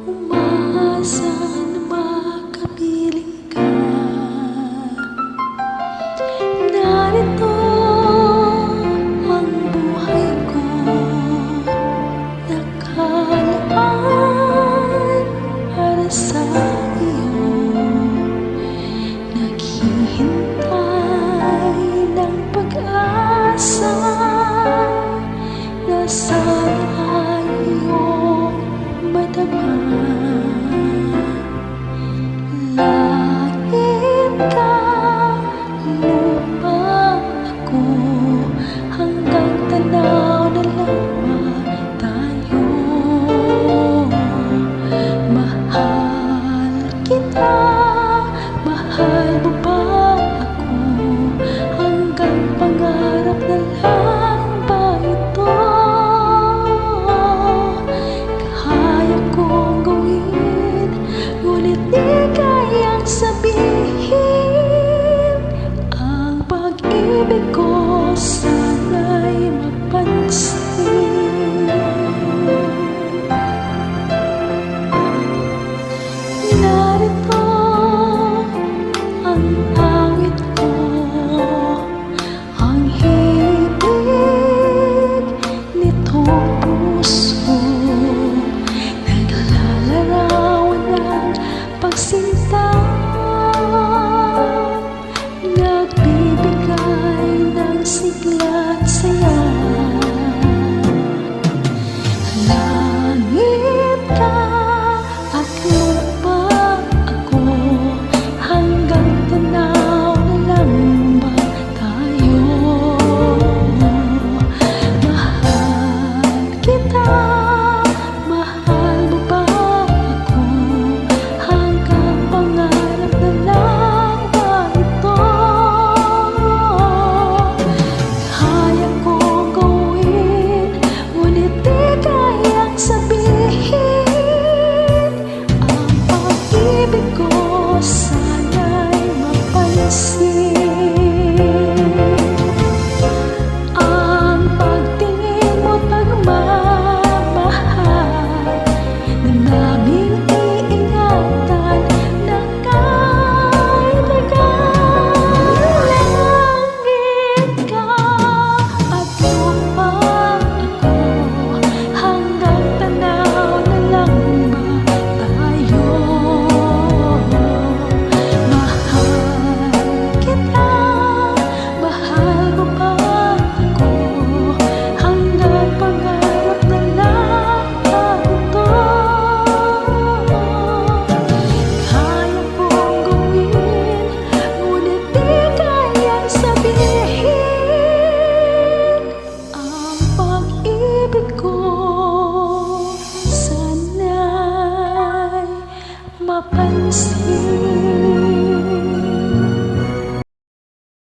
umaasa na makapiling ka. Narito ang buhay ko, nakalaan para sa iyo. Naghihintay ng pag-asa na sana ay iyong madama. Langit ka, lupa ako, hanggang tanaw na lamang tayo. Mahal kita, mahal mo ba ako, hanggang pangarap na lang ba ito? Kaya kong gawin, ngunit di kayang sabihin. Ang pag-ibig ko sana'y mapansin. Narito ang awit ko, ang hibig nitong puso, naglalarawan ng pagsinta, nagbibigay ng sigla't saya. Langit ka at lupa ako, hanggang tanaw na lamang tayo. Mahal kita,